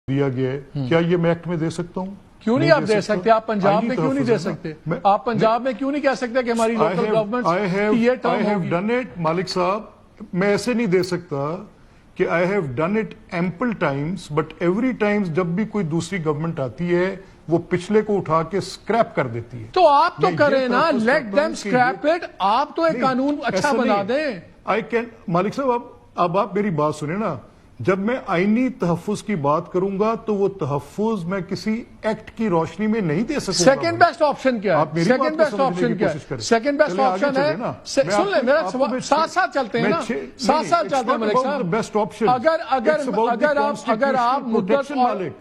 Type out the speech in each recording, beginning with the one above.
دیا گیا ہے، کیا یہ میں ایکٹ میں دے سکتا ہوں؟ کیوں نہیں آپ دے سکتے؟ آپ پنجاب میں کیوں نہیں دے سکتے؟ آپ پنجاب میں کیوں نہیں کہہ سکتے کہ ہماری لوکل گورنمنٹ کی یہ ٹرم ہوگی؟ ڈن اٹ مالک صاحب، میں ایسے نہیں دے سکتا کہ I have done it ample times, but every times جب بھی کوئی دوسری گورنمنٹ آتی ہے وہ پچھلے کو اٹھا کے سکریپ کر دیتی ہے. تو آپ تو کریں نا، لیٹ دیم سکریپ اٹ. آپ تو ایک قانون اچھا بنا دیں. مالک صاحب اب آپ میری بات سنیں نا، جب میں آئینی تحفظ کی بات کروں گا تو وہ تحفظ میں کسی ایکٹ کی روشنی میں نہیں دے سکوں گا. سیکنڈ بیسٹ آپشن کیا ہے؟ سیکنڈ بیسٹ آپشن کیا ہے؟ سیکنڈ بیسٹ آپشن ہے، سن لیں میرا ساتھ ساتھ چلتے ہیں نا، ساتھ ساتھ چلتے ہیں ملک صاحب. بیسٹ آپشن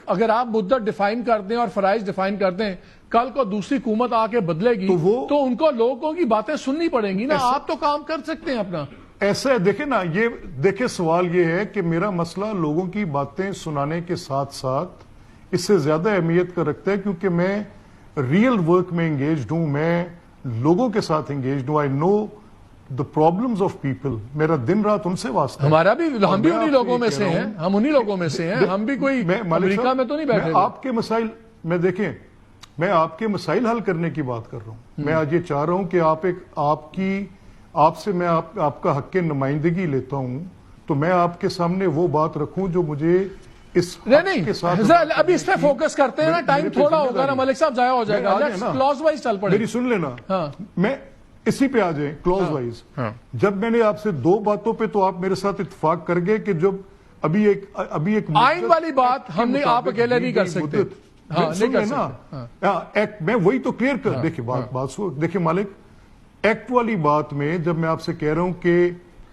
اگر آپ مدت ڈیفائن کر دیں اور فرائض ڈیفائن کر دیں، کل کو دوسری حکومت آ کے بدلے گی تو ان کو لوگوں کی باتیں سننی پڑیں گی نا. آپ تو کام کر سکتے ہیں اپنا. ایسا ہے، دیکھیں نا، یہ دیکھیں سوال یہ ہے کہ میرا مسئلہ لوگوں کی باتیں سنانے کے ساتھ ساتھ اس سے زیادہ اہمیت کا رکھتا ہے، کیونکہ میں ریئل ورک میں انگیجڈ ہوں، میں لوگوں کے ساتھ انگیجڈ ہوں. آئی نو دا پرابلمز آف پیپل. میرا دن رات ان سے واسطہ. ہمارا بھی، ہم بھی انہی لوگوں میں سے ہیں، ہم انہی لوگوں میں سے ہیں. ہم بھی کوئی امریکہ میں تو نہیں بیٹھے. آپ کے مسائل میں دیکھیں، میں آپ کے مسائل حل کرنے کی بات کر رہا ہوں. میں آج یہ چاہ رہا ہوں کہ آپ سے میں آپ کا حق نمائندگی لیتا ہوں، تو میں آپ کے سامنے وہ بات رکھوں جو مجھے اس حق کے ساتھ. ابھی اس پہ فوکس کرتے ہیں نا، ٹائم تھوڑا ہوگا نا ملک صاحب، ضائع ہو جائے گا. کلوز وائز چل پڑے. میری سن لینا، میں اسی پہ آ جائیں کلوز وائز. جب میں نے آپ سے دو باتوں پہ، تو آپ میرے ساتھ اتفاق کر گئے کہ جب ابھی ایک آئین والی بات ہم نے آپ اکیلے نہیں کر سکتے. میں وہی تو کلیئر کر. دیکھیں بات دیکھیں مالک، ایکٹ والی بات میں جب میں آپ سے کہہ رہا ہوں کہ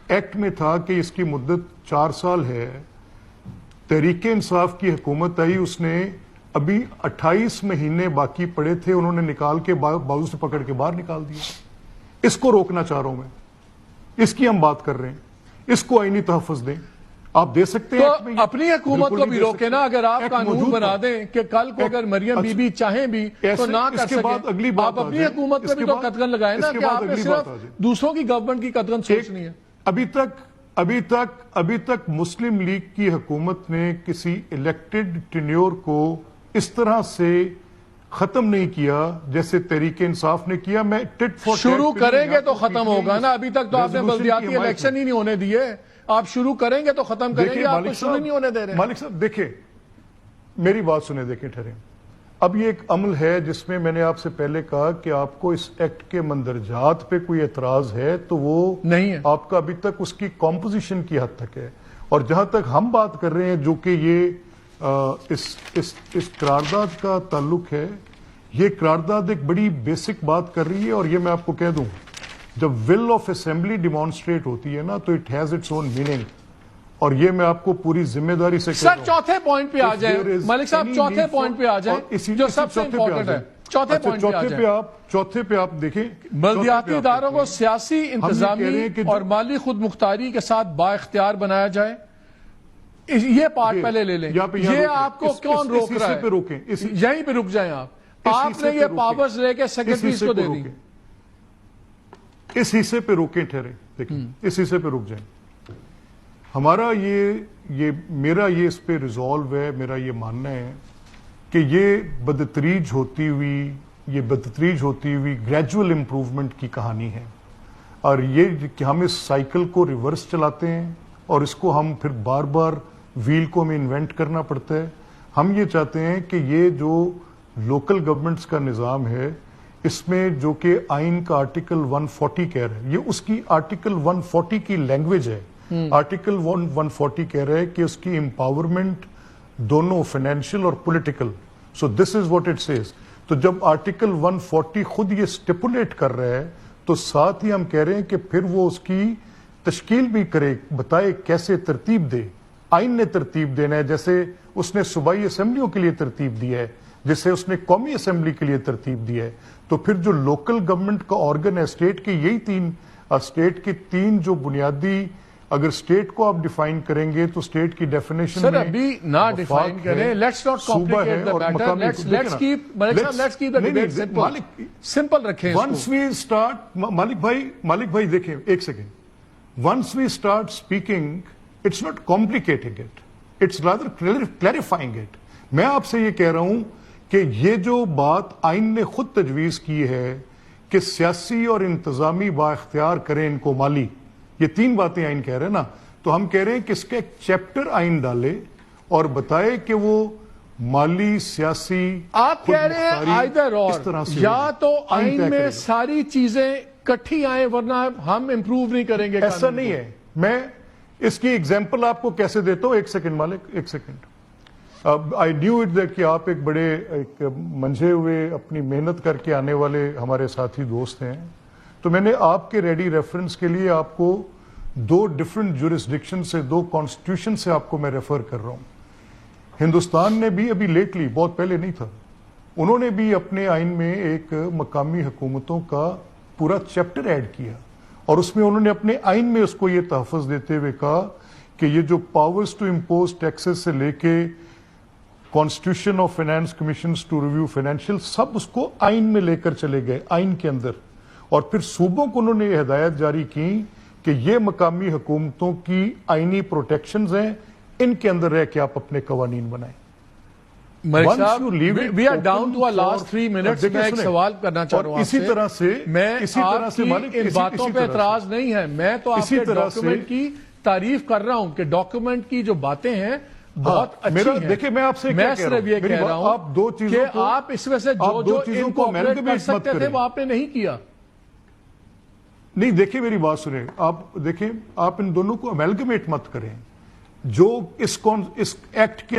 ایکٹ میں تھا کہ اس کی مدت 4 سال ہے، تحریک انصاف کی حکومت آئی، اس نے ابھی 28 مہینے باقی پڑے تھے، انہوں نے نکال کے بازو سے پکڑ کے باہر نکال دیا. اس کو روکنا چاہ رہا ہوں میں، اس کی ہم بات کر رہے ہیں. اس کو آئینی تحفظ دیں. آپ دے سکتے ہیں تو اپنی حکومت کو بھی روکے نا. اگر آپ قانون بنا دیں کہ کل کو اگر مریم بی بی چاہیں بھی تو نہ کر سکیں، آپ اپنی حکومت پہ بھی تو قدغن لگائیں نا، کہ آپ نے صرف دوسروں کی گورنمنٹ کی قدغن سوچنی ہے. ابھی تک مسلم لیگ کی حکومت نے کسی الیکٹڈ ٹینیور کو اس طرح سے ختم نہیں کیا جیسے تحریک انصاف نے کیا. میں شروع کریں گے تو ختم ہوگا نا. ابھی تک تو آپ نے بلدیاتی الیکشن ہی نہیں ہونے دیے. آپ شروع کریں گے تو ختم کریں گے. آپ کو شروع نہیں ہونے دے رہے. مالک صاحب دیکھیں، میری بات سنیں، دیکھیں ٹھہریں. اب یہ ایک عمل ہے جس میں میں نے آپ سے پہلے کہا کہ آپ کو اس ایکٹ کے مندرجات پہ کوئی اعتراض ہے تو وہ نہیں ہے. آپ کا ابھی تک اس کی کمپوزیشن کی حد تک ہے. اور جہاں تک ہم بات کر رہے ہیں، جو کہ یہ اس قرارداد کا تعلق ہے، یہ قرارداد ایک بڑی بیسک بات کر رہی ہے. اور یہ میں آپ کو کہہ دوں، جب ول آف اسمبلی ڈیمانسٹریٹ ہوتی ہے نا تو it has its own meaning. اور یہ میں آپ کو پوری ذمہ داری سے کہہ رہا ہوں. سر چوتھے پوائنٹ پہ آ جائیں ملک صاحب، چوتھے پوائنٹ پہ آ جائیں جو سب سے امپورٹنٹ ہے. چوتھے پوائنٹ پہ آ جائیں. چوتھے پہ آپ دیکھیں، بلدیاتی اداروں کو سیاسی، انتظامی اور مالی خود مختاری کے ساتھ با اختیار بنایا جائے. یہ پارٹ پہلے لے لیں. یہ آپ کو کون روک رہا ہے؟ یہیں پہ رک جائیں آپ. آپ نے یہ پاورز لے کے سیکرٹریز کو دے دی. اس حصے پہ روکیں، ٹھہرے، دیکھیں اس حصے پہ رک جائیں. ہمارا میرا یہ اس پہ ریزالو ہے. میرا یہ ماننا ہے کہ یہ بدتریج ہوتی ہوئی گریجول امپروومنٹ کی کہانی ہے. اور یہ کہ ہم اس سائیکل کو ریورس چلاتے ہیں اور اس کو ہم پھر بار بار ویل کو ہمیں انوینٹ کرنا پڑتا ہے. ہم یہ چاہتے ہیں کہ یہ جو لوکل گورنمنٹس کا نظام ہے، اس میں جو کہ آئین کا آرٹیکل 140 کہہ رہا ہے، یہ اس کی آرٹیکل 140 کی لینگویج ہے. آرٹیکل 140 کہہ رہا ہے کہ اس کی امپاورمنٹ دونوں فائنینشیل اور political. So this is what it says. تو جب آرٹیکل 140 خود یہ سٹیپولیٹ کر رہا ہے تو ساتھ ہی ہم کہہ رہے ہیں کہ پھر وہ اس کی تشکیل بھی کرے، بتائے کیسے ترتیب دے. آئین نے ترتیب دینا ہے، جیسے اس نے صوبائی اسمبلیوں کے لیے ترتیب دی ہے، جیسے اس نے قومی اسمبلی کے لیے ترتیب دی ہے. تو پھر جو لوکل گورنمنٹ کا آرگن ہے اسٹیٹ کے، یہی اسٹیٹ کے 3 جو بنیادی، اگر اسٹیٹ کو آپ ڈیفائن کریں گے تو اسٹیٹ کی ڈیفینیشن سر ابھی نہ ڈیفائن کریں. Let's not complicate the matter. Let's keep the debate simple رکھیں. ونس وی اسٹارٹ، مالک بھائی دیکھیں ایک second. Once we start speaking, it's not complicating it, it's rather clarifying it. میں آپ سے یہ کہہ رہا ہوں کہ یہ جو بات آئین نے خود تجویز کی ہے کہ سیاسی اور انتظامی با اختیار کریں ان کو مالی، یہ 3 باتیں آئین کہہ رہے ہیں نا، تو ہم کہہ رہے ہیں کہ اس کا ایک چیپٹر آئین ڈالے اور بتائے کہ وہ مالی، سیاسی، آپ کہہ رہے ہیں آئیدر اور، یا تو آئین میں ساری چیزیں کٹھی آئیں ورنہ ہم امپروو نہیں کریں گے. ایسا نہیں ہے. میں اس کی ایگزامپل آپ کو کیسے دیتا ہوں. 1 second Malik, 1 second. I knew it that کہ آپ ایک بڑے منجھے ہوئے اپنی محنت کر کے آنے والے ہمارے ساتھی دوست ہیں، تو میں نے آپ کے ریڈی ریفرنس کے لیے آپ کو 2 ڈفرنٹ جورسڈکشن سے، 2 کانسٹیٹیوشن سے آپ کو میں ریفر کر رہا ہوں. ہندوستان نے بھی ابھی لیٹلی، بہت پہلے نہیں تھا، انہوں نے بھی اپنے آئین میں ایک مقامی حکومتوں کا پورا چیپٹر ایڈ کیا، اور اس میں انہوں نے اپنے آئین میں اس کو یہ تحفظ دیتے ہوئے کہا کہ یہ جو پاورز ٹو امپوز ٹیکسز سے لے کے constitution of finance commissions to review financial, سب اس کو آئین میں لے کر چلے گئے، آئین کے اندر. اور پھر صوبوں کو انہوں نے یہ ہدایت جاری کی کہ یہ مقامی حکومتوں کی آئینی پروٹیکشنز ہیں، ان کے اندر رہ کے آپ اپنے قوانین بنائیں. We are down to last 3 minutes. میں ایک سوال کرنا چاہ رہا ہوں اسی طرح سے ان باتوں پہ اعتراض نہیں ہے، میں تو آپ کے ڈاکیومنٹ کی تعریف کر رہا ہوں کہ ڈاکیومنٹ کی جو باتیں ہیں بہت اچھی ہیں. دیکھیں میں آپ سے میں صرف یہ کہہ رہا ہوں آپ 2 چیزوں کہ آپ اس میں سے جو انکوپریٹ کر سکتے تھے وہ آپ نے نہیں کیا. نہیں، دیکھیں میری بات سنیں. آپ دیکھیں، آپ ان دونوں کو امیلگمیٹ مت کریں. جو اس ایکٹ کے